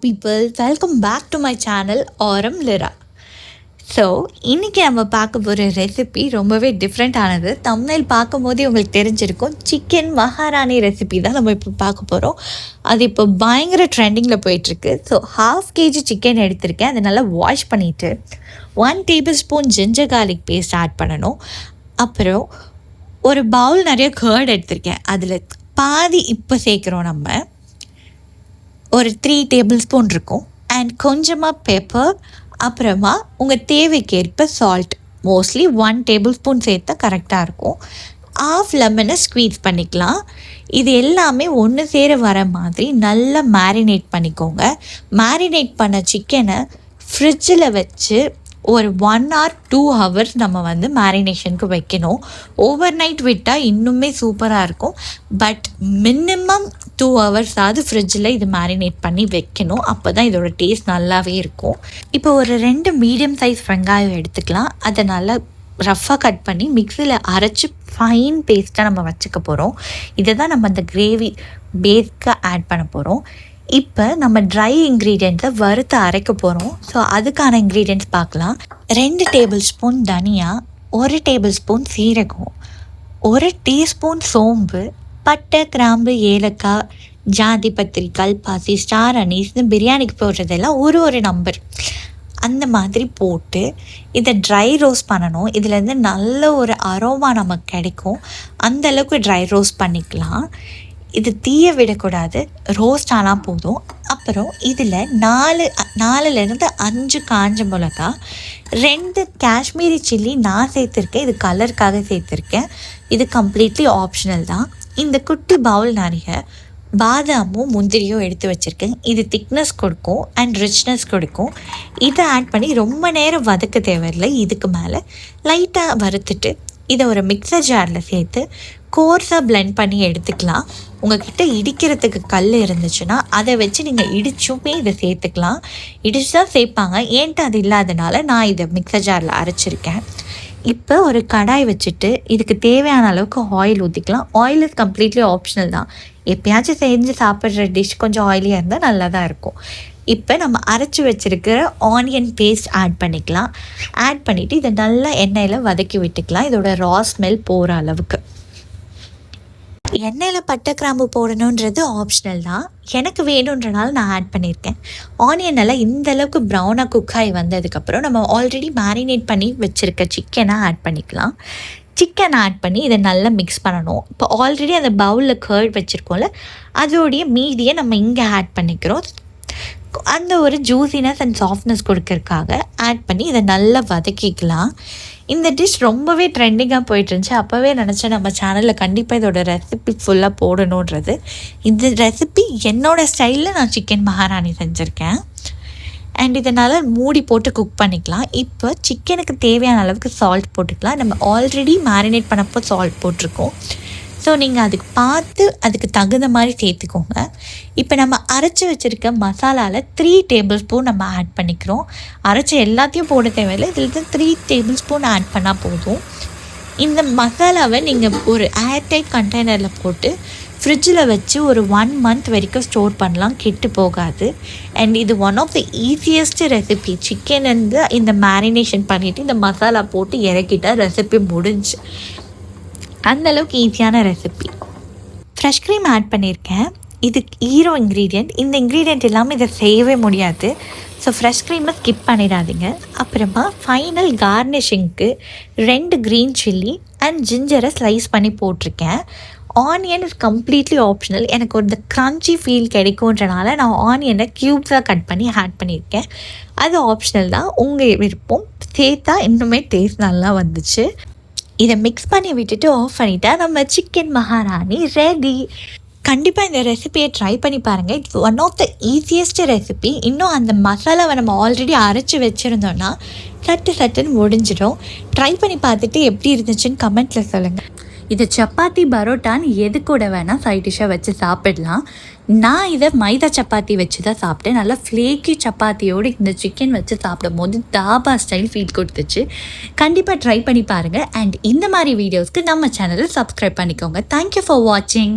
people, welcome back to my channel AURUM-Lira. So இன்றைக்கி நம்ம பார்க்க போகிற ரெசிபி ரொம்பவே டிஃப்ரெண்ட்டானது. தம்ப்நெயில் பார்க்கும் போதே உங்களுக்கு தெரிஞ்சிருக்கும், சிக்கன் மகாராணி ரெசிபி தான் நம்ம இப்போ பார்க்க போகிறோம். அது இப்போ பயங்கர ட்ரெண்டிங்கில் போயிட்டுருக்கு. ஸோ 1/2 kg சிக்கன் எடுத்திருக்கேன். அதை நல்லா வாஷ் பண்ணிவிட்டு 1 tablespoon ginger garlic paste add பண்ணணும். அப்புறம் ஒரு பவுல் நிறைய கர்ட் எடுத்திருக்கேன். அதில் பாதி இப்போ சேர்க்குறோம். நம்ம ஒரு 3 tablespoon இருக்கும். அண்ட் கொஞ்சமாக பெப்பர், அப்புறமா உங்கள் தேவைக்கேற்ப சால்ட், மோஸ்ட்லி 1 tablespoon சேர்த்தா கரெக்டாக இருக்கும். 1/2 லெமனை ஸ்க்வீஸ் பண்ணிக்கலாம். இது எல்லாமே ஒன்று சேர வர மாதிரி நல்லா மேரினேட் பண்ணிக்கோங்க. மேரினேட் பண்ண சிக்கனை ஃப்ரிட்ஜில் வச்சு ஒரு 1 or 2 hours நம்ம மேரினேஷனுக்கு வைக்கணும். ஓவர் நைட் விட்டால் இன்னுமே சூப்பராக இருக்கும். பட் மினிமம் 2 hours ஃப்ரிட்ஜில் இது மேரினேட் பண்ணி வைக்கணும். அப்போ தான் இதோட டேஸ்ட் நல்லாவே இருக்கும். இப்போ ஒரு 2 மீடியம் சைஸ் வெங்காயம் எடுத்துக்கலாம். அதை நல்லா ரஃப்பாக கட் பண்ணி மிக்ஸியில் அரைச்சி ஃபைன் பேஸ்ட்டாக நம்ம வச்சுக்க போகிறோம். இதை தான் நம்ம அந்த கிரேவி பேஸ்க்கு ஆட் பண்ண போகிறோம். இப்போ நம்ம ட்ரை இன்க்ரீடியண்ட்ஸை வறுத்து அரைக்க போகிறோம். ஸோ அதுக்கான இன்க்ரீடியன்ட்ஸ் பார்க்கலாம். 2 tablespoon தனியா, 1 tablespoon சீரகம், 1 teaspoon சோம்பு, பட்டை, கிராம்பு, ஏலக்காய், ஜாதி பத்திரி, கல்பாசி, ஸ்டார் அனீஸ், பிரியாணிக்கு போடுறதெல்லாம் ஒரு நம்பர் அந்த மாதிரி போட்டு இதை ட்ரை ரோஸ்ட் பண்ணணும். இதுலேருந்து நல்ல ஒரு அரோமா நமக்கு கிடைக்கும். அந்தளவுக்கு ட்ரை ரோஸ்ட் பண்ணிக்கலாம். இது தீய விடக்கூடாது, ரோஸ்ட் ஆனால் போதும். அப்புறம் இதில் 4லேருந்து 5 காஞ்ச மிளகா, 2 காஷ்மீரி சில்லி நான் சேர்த்துருக்கேன். இது கலருக்காக சேர்த்துருக்கேன். இது கம்ப்ளீட்லி ஆப்ஷனல் தான். இந்த குட்டி பவுல் நிறைய பாதாமும் முந்திரியும் எடுத்து வச்சுருக்கேன். இது திக்னஸ் கொடுக்கும் அண்ட் ரிச்னஸ் கொடுக்கும். இதை ஆட் பண்ணி ரொம்ப நேரம் வதக்க தேவையில்லை. இதுக்கு மேலே லைட்டாக வறுத்துட்டு இதை ஒரு மிக்சர் ஜாரில் சேர்த்து கோர்ஸாக பிளெண்ட் பண்ணி எடுத்துக்கலாம். உங்கள்கிட்ட இடிக்கிறதுக்கு கல் இருந்துச்சுன்னா அதை வச்சு நீங்கள் இடிச்சுமே இதை சேர்த்துக்கலாம். இடிச்சு தான் சேர்ப்பாங்க. ஏன்ட்டு அது இல்லாதனால நான் இதை மிக்சர் ஜாரில் அரைச்சிருக்கேன். இப்போ ஒரு கடாய் வச்சுட்டு இதுக்கு தேவையான அளவுக்கு ஆயில் ஊற்றிக்கலாம். ஆயில் இஸ் கம்ப்ளீட்லி ஆப்ஷனல் தான். எப்பயாச்சும் செஞ்சு சாப்பிட்ற டிஷ் கொஞ்சம் ஆயிலியாக இருந்தால் நல்லா தான் இருக்கும். இப்போ நம்ம அரைச்சி வச்சுருக்கிற ஆனியன் பேஸ்ட் ஆட் பண்ணிக்கலாம். ஆட் பண்ணிவிட்டு இதை நல்லா எண்ணெயில் வதக்கி விட்டுக்கலாம். இதோட ரா ஸ்மெல் போகிற அளவுக்கு. எண்ணெயில் பட்டை கிராம்பு போடணுன்றது ஆப்ஷனல் தான். எனக்கு வேணுன்றனால நான் ஆட் பண்ணியிருக்கேன். ஆனியன் நல்லா இந்தளவுக்கு ப்ரௌனாக குக் ஆகி வந்ததுக்கப்புறம் நம்ம ஆல்ரெடி மேரினேட் பண்ணி வச்சுருக்க சிக்கனை ஆட் பண்ணிக்கலாம். சிக்கன் ஆட் பண்ணி இதை நல்லா மிக்ஸ் பண்ணணும். இப்போ ஆல்ரெடி அந்த பவுலில் கர்ட் வச்சுருக்கோம்ல, அதோடைய மீதியை நம்ம இங்கே ஆட் பண்ணிக்கிறோம். அந்த ஒரு ஜூஸினஸ் அண்ட் சாஃப்ட்னஸ் கொடுக்கறதுக்காக ஆட் பண்ணி இதை நல்லா வதக்கிக்கலாம். இந்த டிஷ் ரொம்பவே ட்ரெண்டிங்காக போயிட்டுருந்துச்சு. அப்போவே நினச்சேன் நம்ம சேனலில் கண்டிப்பாக இதோட ரெசிபி ஃபுல்லாக போடணுன்றது. இந்த ரெசிபி என்னோடய ஸ்டைலில் நான் சிக்கன் மகாராணி செஞ்சுருக்கேன். அண்ட் இதனால் மூடி போட்டு குக் பண்ணிக்கலாம். இப்போ சிக்கனுக்கு தேவையான அளவுக்கு சால்ட் போட்டுக்கலாம். நம்ம ஆல்ரெடி மேரினேட் பண்ணப்போ சால்ட் போட்டிருக்கோம். ஸோ நீங்கள் அதுக்கு பார்த்து அதுக்கு தகுந்த மாதிரி சேர்த்துக்கோங்க. இப்போ நம்ம அரைச்சி வச்சுருக்க மசாலாவில் 3 tablespoon நம்ம ஆட் பண்ணிக்கிறோம். அரைச்சி எல்லாத்தையும் போட தேவையில்லை. இதில் 3 tablespoon ஆட் பண்ணால் போதும். இந்த மசாலாவை நீங்கள் ஒரு ஏர்டைட் கண்டெய்னரில் போட்டு ஃப்ரிட்ஜில் வச்சு ஒரு 1 month வரைக்கும் ஸ்டோர் பண்ணலாம், கெட்டு போகாது. அண்ட் இது one of the easiest recipe. Chicken இந்த மேரினேஷன் பண்ணிவிட்டு இந்த மசாலா போட்டு இறக்கிட்டால் ரெசிபி முடிஞ்சு. அந்தளவுக்கு ஈஸியான ரெசிபி. ஃப்ரெஷ் க்ரீம் ஆட் பண்ணியிருக்கேன். இது ஹீரோ இன்க்ரீடியண்ட். இந்த இன்க்ரீடியண்ட் இல்லாமல் இதை செய்யவே முடியாது. ஸோ ஃப்ரெஷ் க்ரீமை ஸ்கிப் பண்ணிடாதீங்க. அப்புறமா ஃபைனல் கார்னிஷிங்க்கு 2 க்ரீன் சில்லி அண்ட் ஜிஞ்சரை ஸ்லைஸ் பண்ணி போட்டிருக்கேன். Onion is completely optional. எனக்கு ஒரு க்ரன்ச்சி ஃபீல் கிடைக்கும்ன்றனால நான் ஆனியனை க்யூப்ஸாக கட் பண்ணி ஆட் பண்ணியிருக்கேன். அது ஆப்ஷனல் தான், உங்கள் விருப்பம். சேர்த்தா இன்னுமே டேஸ்ட் நல்லா வந்துச்சு. இதை மிக்ஸ் பண்ணி விட்டுட்டு ஆஃப் பண்ணிட்டா நம்ம சிக்கன் மகாராணி ரெடி. கண்டிப்பாக இந்த ரெசிபியை ட்ரை பண்ணி பாருங்கள். It's one of the easiest recipe. இன்னும் அந்த மசாலாவை நம்ம ஆல்ரெடி அரைச்சி வச்சுருந்தோன்னா சட்டுன்னு முடிஞ்சிடும். ட்ரை பண்ணி பார்த்துட்டு எப்படி இருந்துச்சுன்னு கமெண்ட்டில் சொல்லுங்கள். இதை சப்பாத்தி, பரோட்டான்னு எது கூட வேணால் சைட் டிஷ்ஷாக வச்சு சாப்பிடலாம். நான் இதை மைதா சப்பாத்தி வச்சு தான் சாப்பிட்டேன். நல்லா ஃப்ளேக்கி சப்பாத்தியோடு இந்த சிக்கன் வச்சு சாப்பிடும் போது தாபா ஸ்டைல் ஃபீல் கொடுத்துச்சு. கண்டிப்பாக ட்ரை பண்ணி பாருங்கள். அண்ட் இந்த மாதிரி வீடியோஸ்க்கு நம்ம சேனலை சப்ஸ்கிரைப் பண்ணிக்கோங்க. தேங்க்யூ ஃபார் வாட்சிங்.